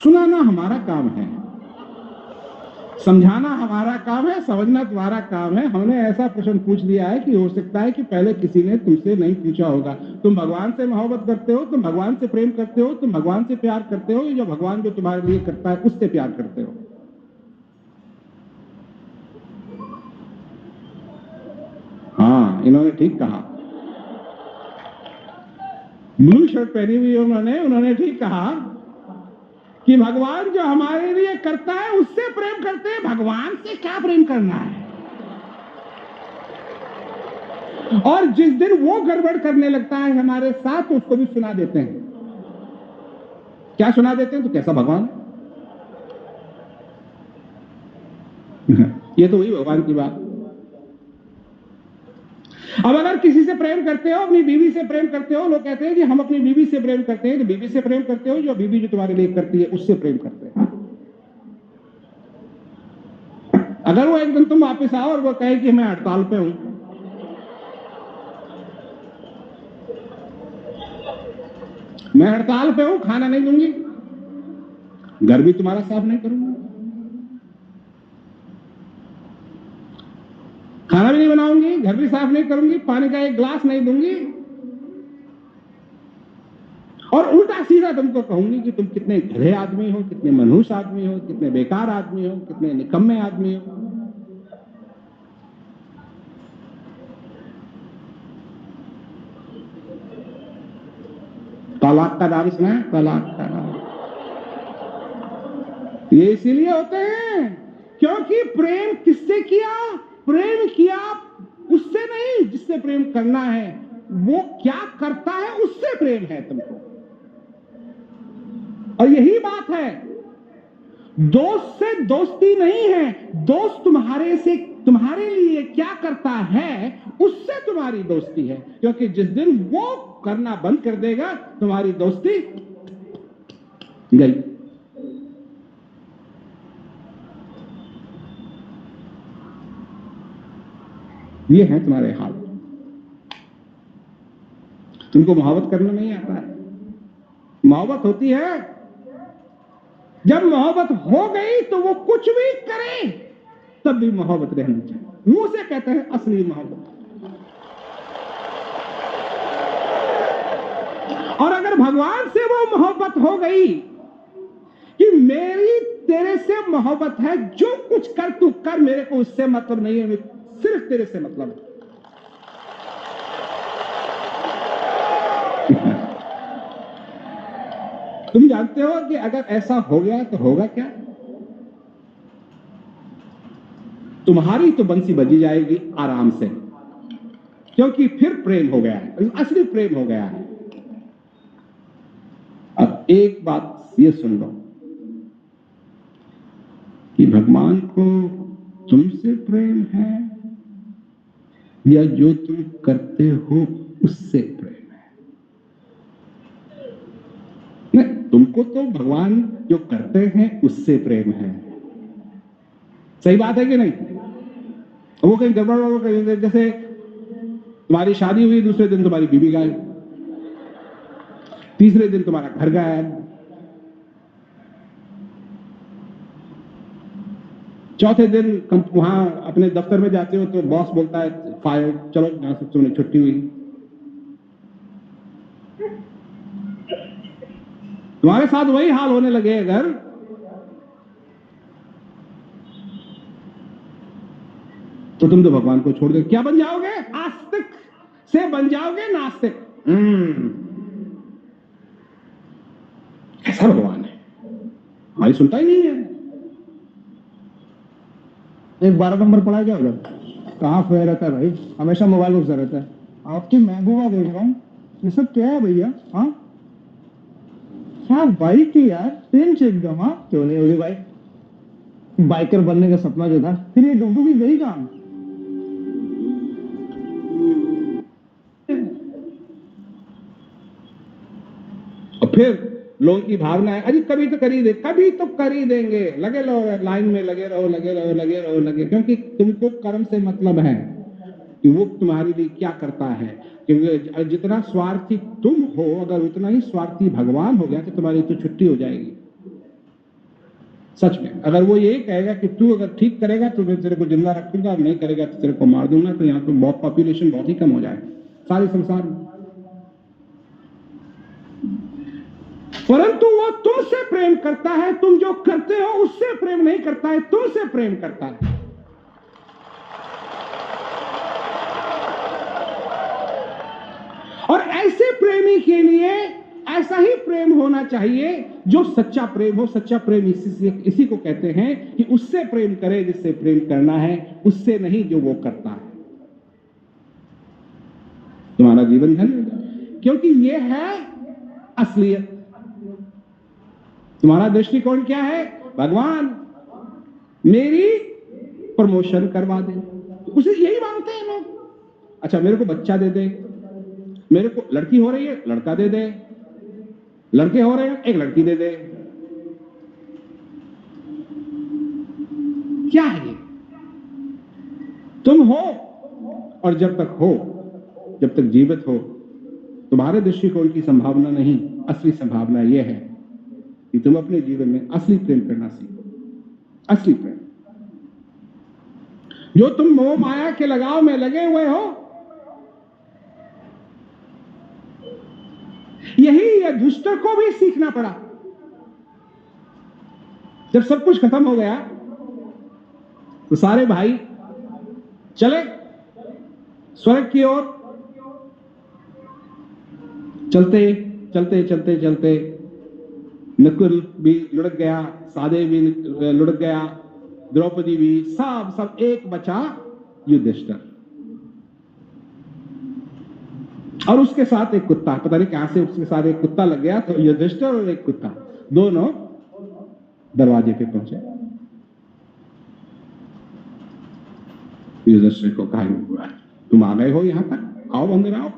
सुनाना हमारा काम है, समझाना हमारा काम है, समझना तुम्हारा काम है। हमने ऐसा प्रश्न पूछ लिया है कि हो सकता है कि पहले किसी ने तुमसे नहीं पूछा होगा। तुम भगवान से मोहब्बत करते हो, तुम भगवान से प्रेम करते हो, तुम भगवान से प्यार करते हो, या भगवान जो तुम्हारे लिए करता है उससे प्यार करते हो? हाँ, इन्होंने ठीक कहा। ब्लू शर्ट पहनी हुई उन्होंने ठीक कहा कि भगवान जो हमारे लिए करता है उससे प्रेम करते हैं, भगवान से क्या प्रेम करना है। और जिस दिन वो गड़बड़ करने लगता है हमारे साथ तो उसको भी सुना देते हैं। क्या सुना देते हैं? तो कैसा भगवान। ये तो हुई भगवान की बात। अब अगर किसी से प्रेम करते हो, अपनी बीवी से प्रेम करते हो, लोग कहते हैं कि हम अपनी बीवी से प्रेम करते हैं, तो बीवी से प्रेम करते हो, जो बीवी जो तुम्हारे लिए करती है उससे प्रेम करते हैं। अगर वो एक दिन तुम वापस आओ और वो कहे कि मैं हड़ताल पे हूं, मैं हड़ताल पे हूं, खाना नहीं दूंगी, घर भी तुम्हारा साफ नहीं करूंगी, खाना भी नहीं बनाऊंगी, घर भी साफ नहीं करूंगी, पानी का एक गिलास नहीं दूंगी, और उल्टा सीधा तुमको कहूंगी कि तुम कितने गधे आदमी हो, कितने मनहूस आदमी हो, कितने बेकार आदमी हो, कितने निकम्मे आदमी हो। तलाक का नाम सुना है? तलाक का नाम। ये इसीलिए होते हैं क्योंकि प्रेम किससे किया? प्रेम किया उससे नहीं जिससे प्रेम करना है, वो क्या करता है उससे प्रेम है तुमको। और यही बात है, दोस्त से दोस्ती नहीं है, दोस्त तुम्हारे लिए क्या करता है उससे तुम्हारी दोस्ती है। क्योंकि जिस दिन वो करना बंद कर देगा तुम्हारी दोस्ती गई। ये है तुम्हारे हाल। तुमको मोहब्बत करना नहीं आता है। मोहब्बत होती है जब मोहब्बत हो गई तो वो कुछ भी करे तब भी मोहब्बत रहनी चाहिए। मुंह से कहते हैं असली मोहब्बत। और अगर भगवान से वो मोहब्बत हो गई कि मेरी तेरे से मोहब्बत है, जो कुछ कर तू कर, मेरे को उससे मतलब नहीं है, सिर्फ तेरे से मतलब है। तुम जानते हो कि अगर ऐसा हो गया तो होगा क्या? तुम्हारी तो बंसी बजी जाएगी आराम से, क्योंकि फिर प्रेम हो गया है, असली प्रेम हो गया है। अब एक बात ये सुन लो कि भगवान को तुमसे प्रेम है या जो तुम करते हो उससे प्रेम है? नहीं, तुमको तो भगवान जो करते हैं उससे प्रेम है। सही बात है कि नहीं? वो कहीं गड़बड़, जैसे तुम्हारी शादी हुई, दूसरे दिन तुम्हारी बीवी गायब, तीसरे दिन तुम्हारा घर गायब, चौथे दिन वहां अपने दफ्तर में जाते हो तो बॉस बोलता है फायर, चलो यहां से तुम्हें छुट्टी हुई। तुम्हारे साथ वही हाल होने लगे अगर तो तुम तो भगवान को छोड़ दो, क्या बन जाओगे? आस्तिक से बन जाओगे नास्तिक। ऐसा भगवान है, हमारी सुनता ही नहीं है। एक 12 नंबर पड़ा क्या उधर? कहाँ खोया रहता है भाई, हमेशा मोबाइल में घुसा रहता है। आपकी महबूबा देख रहा हूँ, ये सब क्या है भैया? हाँ, क्या बाइक थी यार, पेंच एकदम। हाँ, क्यों नहीं होगी भाई, बाइकर बनने का सपना जो था, फिर ये डुबू की गई काम। और फिर लोगों की भावना है, अरे कभी तो कर ही दे, कभी तो कर ही देंगे, लगे रहो लाइन में, लगे रहो लगे रहो लगे रहो लगे, क्योंकि तुमको कर्म से मतलब है कि वो तुम्हारे लिए क्या करता है। क्योंकि जितना स्वार्थी तुम हो, अगर उतना ही स्वार्थी भगवान हो गया तो तुम्हारी तो छुट्टी हो जाएगी। सच में अगर वो ये कहेगा कि तू अगर ठीक करेगा तो मैं तेरे को जिंदा रखूंगा, नहीं करेगा तो तेरे को मार दूंगा, तो यहाँ तो बहुत पॉपुलेशन बहुत ही कम हो जाएगा सारे संसार में। परंतु वो तुमसे प्रेम करता है, तुम जो करते हो उससे प्रेम नहीं करता है, तुमसे प्रेम करता है। और ऐसे प्रेमी के लिए ऐसा ही प्रेम होना चाहिए जो सच्चा प्रेम हो। सच्चा प्रेम इसी को कहते हैं कि उससे प्रेम करे जिससे प्रेम करना है, उससे नहीं जो वो करता है। तुम्हारा जीवन धन्य हो जाए, क्योंकि ये है असलियत। तुम्हारा दृष्टिकोण क्या है? भगवान मेरी प्रमोशन करवा दे, उसे यही मांगते हैं लोग। अच्छा मेरे को बच्चा दे दे, मेरे को लड़की हो रही है लड़का दे दे, लड़के हो रहे हैं एक लड़की दे दे। क्या है ये? तुम हो और जब तक हो, जब तक जीवित हो, तुम्हारे दृष्टिकोण की संभावना नहीं, असली संभावना यह है कि तुम अपने जीवन में असली प्रेम करना सीखो। असली प्रेम जो तुम मोह माया के लगाव में लगे हुए हो, यही युधिष्ठिर को भी सीखना पड़ा। जब सब कुछ खत्म हो गया तो सारे भाई चले स्वर्ग की ओर। चलते चलते चलते चलते नकुल भी लुढ़क गया, सहदेव भी लुढ़क गया, द्रौपदी भी, सब एक बचा युधिष्ठिर और उसके साथ एक कुत्ता। पता नहीं कहां से उसके साथ एक कुत्ता लग गया, तो युधिष्ठिर और एक कुत्ता दोनों दरवाजे पे पहुंचे। युधिष्ठिर को कहा तुम आ गए हो यहां तक, आओ अंदर आओ,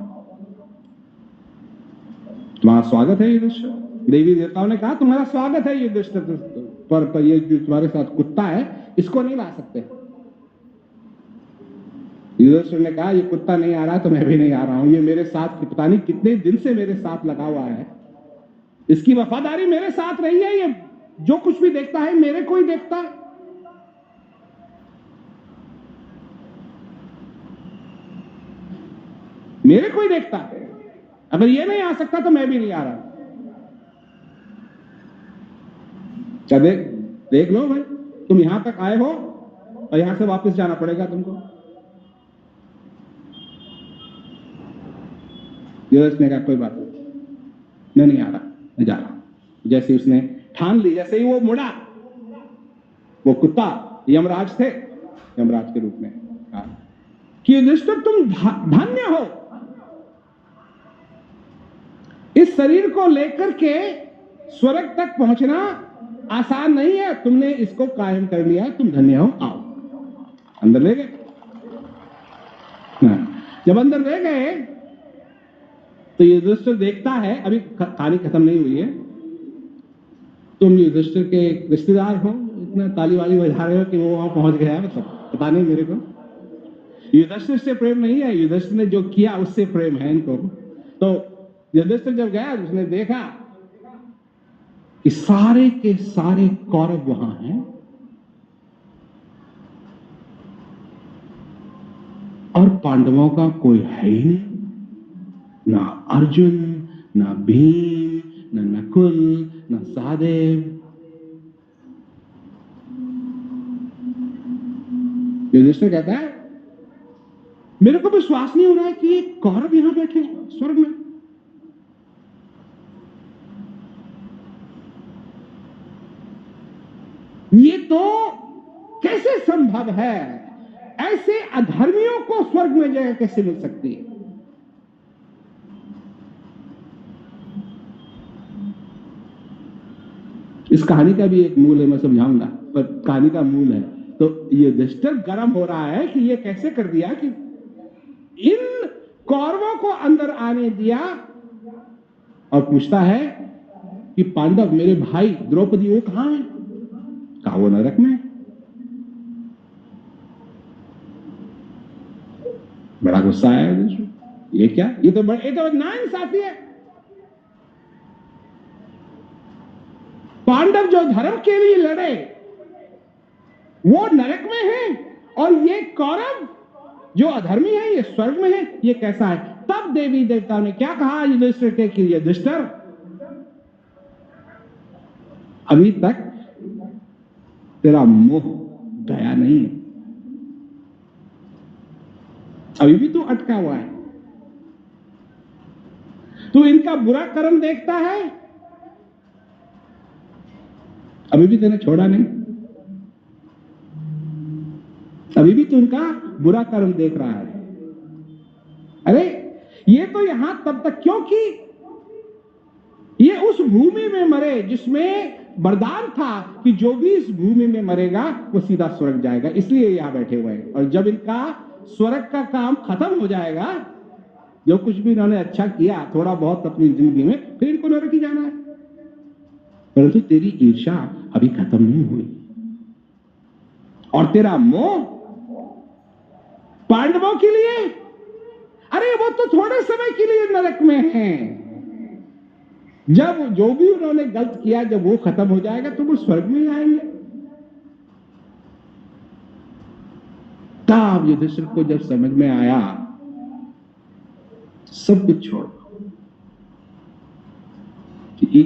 तुम्हारा स्वागत है युधिष्ठिर। देवी देवताओं ने कहा तुम्हारा स्वागत है युधिष्ठिर, पर ये जो तुम्हारे साथ कुत्ता है इसको नहीं ला सकते। युधिष्ठिर ने कहा ये कुत्ता नहीं आ रहा तो मैं भी नहीं आ रहा हूं, ये मेरे साथ पता नहीं कितने दिन से मेरे साथ लगा हुआ है, इसकी वफादारी मेरे साथ रही है, ये जो कुछ भी देखता है मेरे को ही देखता है। मेरे को ही देखता है, अगर ये नहीं आ सकता तो मैं भी नहीं आ रहा। क्या देख लो भाई, तुम यहां तक आए हो और यहां से वापस जाना पड़ेगा तुमको। ने कहा कोई बात नहीं, मैं नहीं आ रहा, मैं जा रहा हूं। जैसे उसने ठान ली, जैसे ही वो मुड़ा, वो कुत्ता यमराज थे, यमराज के रूप में कहा कि युधिष्ठिर तुम धन्य हो, इस शरीर को लेकर के स्वर्ग तक पहुंचना आसान नहीं है, तुमने इसको कायम कर लिया, तुम धन्य हो, आओ। अंदर ले गए। जब अंदर ले गए तो युधिष्ठिर देखता है, अभी कहानी खत्म नहीं हुई है, तुम युधिष्ठिर के रिश्तेदार हो, इतना ताली वाली बजा रहे हो कि वो वहां पहुंच गया है, मतलब पता नहीं मेरे को। युधिष्ठिर से प्रेम नहीं है, युधिष्ठिर ने जो किया उससे प्रेम है इनको। तो युधिष्ठिर जब गया उसने देखा कि सारे के सारे कौरव वहां हैं और पांडवों का कोई है ही नहीं, ना अर्जुन, ना भीम, ना नकुल, ना सहदेव। युधिष्ठिर कहता है मेरे को विश्वास नहीं हो रहा है कि ये कौरव यहां बैठे हैं स्वर्ग में। ये तो कैसे संभव है? ऐसे अधर्मियों को स्वर्ग में जगह कैसे मिल सकती है? इस कहानी का भी एक मूल है, मैं समझाऊंगा, पर कहानी का मूल है। तो ये युधिष्ठिर गर्म हो रहा है कि ये कैसे कर दिया कि इन कौरवों को अंदर आने दिया, और पूछता है कि पांडव मेरे भाई द्रौपदी वो कहां है? कहा वो नरक में। बड़ा गुस्सा आया ये क्या, ये तो नाइंसाफी है। पांडव जो धर्म के लिए लड़े वो नरक में है और ये कौरव जो अधर्मी है ये स्वर्ग में है, ये कैसा है? तब देवी देवताओं ने क्या कहा युधिष्ठिर के कि युधिष्ठिर, अभी तक तेरा मोह गया नहीं है, अभी भी तू अटका हुआ है, तू इनका बुरा कर्म देखता है, अभी भी तेने छोड़ा नहीं, अभी भी तू इनका बुरा कर्म देख रहा है। अरे ये तो यहां तब तक, क्योंकि ये उस भूमि में मरे जिसमें वरदान था कि जो भी इस भूमि में मरेगा वो सीधा स्वर्ग जाएगा, इसलिए यहां बैठे हुए हैं। और जब इनका स्वर्ग का काम खत्म हो जाएगा, जो कुछ भी इन्होंने अच्छा किया थोड़ा बहुत अपनी जिंदगी में, फिर इनको नरक ही जाना है। परंतु तेरी ईर्ष्या अभी खत्म नहीं हुई और तेरा मोह पांडवों के लिए, अरे वो तो थोड़े समय के लिए नरक में हैं, जब जो भी उन्होंने गलत किया जब वो खत्म हो जाएगा तो वो स्वर्ग में ही आएंगे। तब युधिष्ठिर को जब समझ में आया सब कुछ छोड़ कि